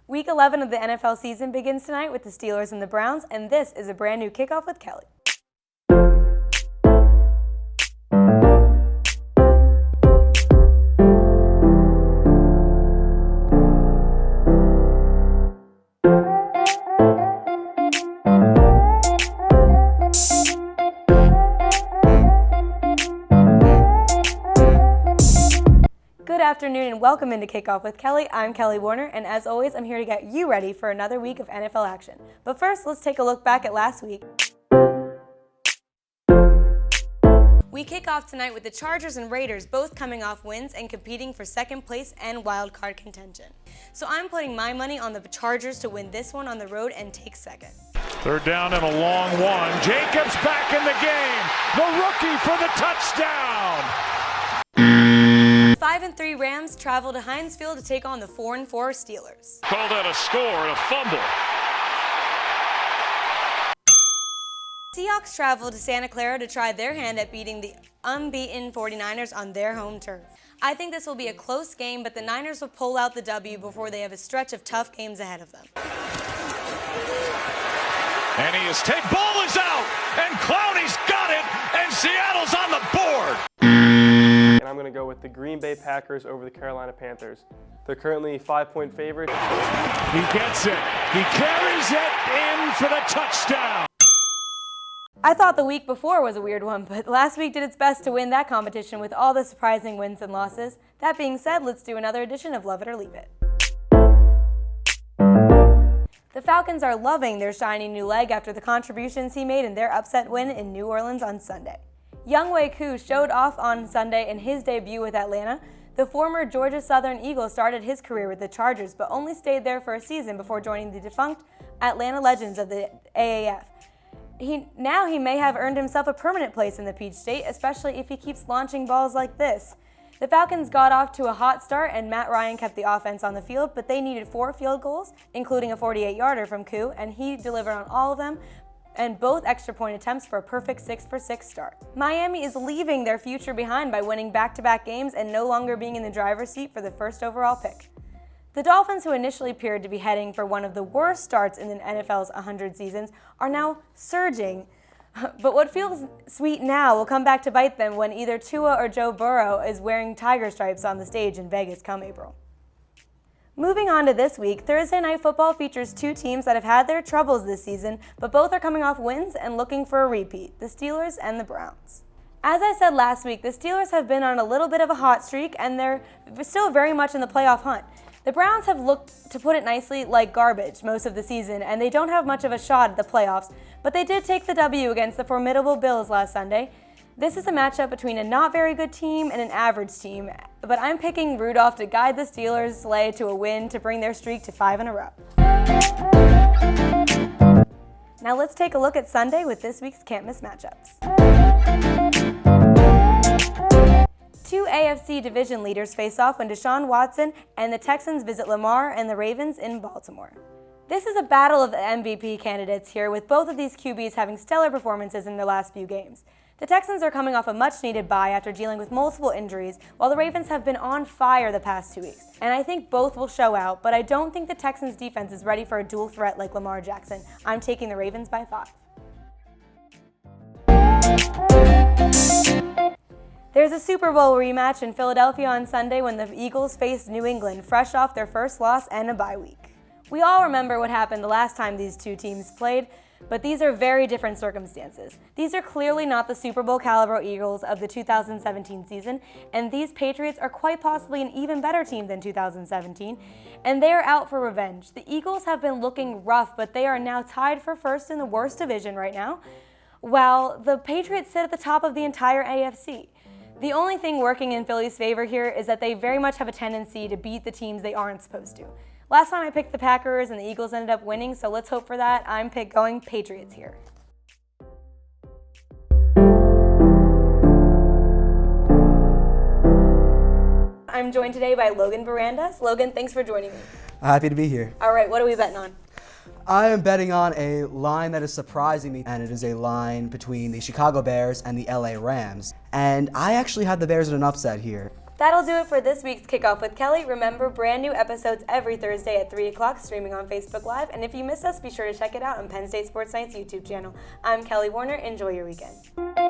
Week 11 of the NFL season begins tonight with the Steelers and the Browns, and this is a brand new Kickoff with Kelly. Good afternoon and welcome into Kickoff with Kelly. I'm Kelly Warner, and as always, I'm here to get you ready for another week of NFL action. But first, let's take a look back at last week. We kick off tonight with the Chargers and Raiders both coming off wins and competing for second place and wild card contention. So I'm putting my money on the Chargers to win this one on the road and take second. Third down and a long one. Jacobs back in the game. The rookie for the touchdown. 5-3 Rams travel to Heinz Field to take on the 4-4 Steelers. Called out a score and a fumble. Seahawks travel to Santa Clara to try their hand at beating the unbeaten 49ers on their home turf. I think this will be a close game, but the Niners will pull out the W before they have a stretch of tough games ahead of them. And he is taken. Ball is out, and Clowney's got it, and Seattle's on the board. And I'm going to go with the Green Bay Packers over the Carolina Panthers. They're currently 5-point favorites. He gets it. He carries it in for the touchdown. I thought the week before was a weird one, but last week did its best to win that competition with all the surprising wins and losses. That being said, let's do another edition of Love It or Leave It. The Falcons are loving their shiny new leg after the contributions he made in their upset win in New Orleans on Sunday. Younghoe Koo showed off on Sunday in his debut with Atlanta. The former Georgia Southern Eagle started his career with the Chargers, but only stayed there for a season before joining the defunct Atlanta Legends of the AAF. Now he may have earned himself a permanent place in the Peach State, especially if he keeps launching balls like this. The Falcons got off to a hot start and Matt Ryan kept the offense on the field, but they needed 4 field goals, including a 48-yarder from Koo, and he delivered on all of them, and both extra point attempts for a perfect 6-for-6 start. Miami is leaving their future behind by winning back-to-back games and no longer being in the driver's seat for the first overall pick. The Dolphins, who initially appeared to be heading for one of the worst starts in the NFL's 100 seasons, are now surging. But what feels sweet now will come back to bite them when either Tua or Joe Burrow is wearing tiger stripes on the stage in Vegas come April. Moving on to this week, Thursday Night Football features 2 teams that have had their troubles this season, but both are coming off wins and looking for a repeat, the Steelers and the Browns. As I said last week, the Steelers have been on a little bit of a hot streak, and they're still very much in the playoff hunt. The Browns have looked, to put it nicely, like garbage most of the season, and they don't have much of a shot at the playoffs, but they did take the W against the formidable Bills last Sunday. This is a matchup between a not very good team and an average team, but I'm picking Rudolph to guide the Steelers' sleigh to a win to bring their streak to 5 in a row. Now let's take a look at Sunday with this week's can't miss matchups. 2 AFC division leaders face off when Deshaun Watson and the Texans visit Lamar and the Ravens in Baltimore. This is a battle of the MVP candidates here, with both of these QBs having stellar performances in their last few games. The Texans are coming off a much-needed bye after dealing with multiple injuries, while the Ravens have been on fire the past 2 weeks. And I think both will show out, but I don't think the Texans' defense is ready for a dual threat like Lamar Jackson. I'm taking the Ravens by 5. There's a Super Bowl rematch in Philadelphia on Sunday when the Eagles face New England, fresh off their first loss and a bye week. We all remember what happened the last time these 2 teams played, but these are very different circumstances. These are clearly not the Super Bowl caliber Eagles of the 2017 season, and these Patriots are quite possibly an even better team than 2017, and they are out for revenge. The Eagles have been looking rough, but they are now tied for first in the worst division right now, while the Patriots sit at the top of the entire AFC. The only thing working in Philly's favor here is that they very much have a tendency to beat the teams they aren't supposed to. Last time I picked the Packers and the Eagles ended up winning, so let's hope for that. I'm going Patriots here. I'm joined today by Logan Barandas. Logan, thanks for joining me. Happy to be here. All right, what are we betting on? I am betting on a line that is surprising me, and it is a line between the Chicago Bears and the LA Rams. And I actually had the Bears in an upset here. That'll do it for this week's Kickoff with Kelly. Remember, brand new episodes every Thursday at 3 o'clock, streaming on Facebook Live. And if you missed us, be sure to check it out on Penn State Sports Night's YouTube channel. I'm Kelly Warner. Enjoy your weekend.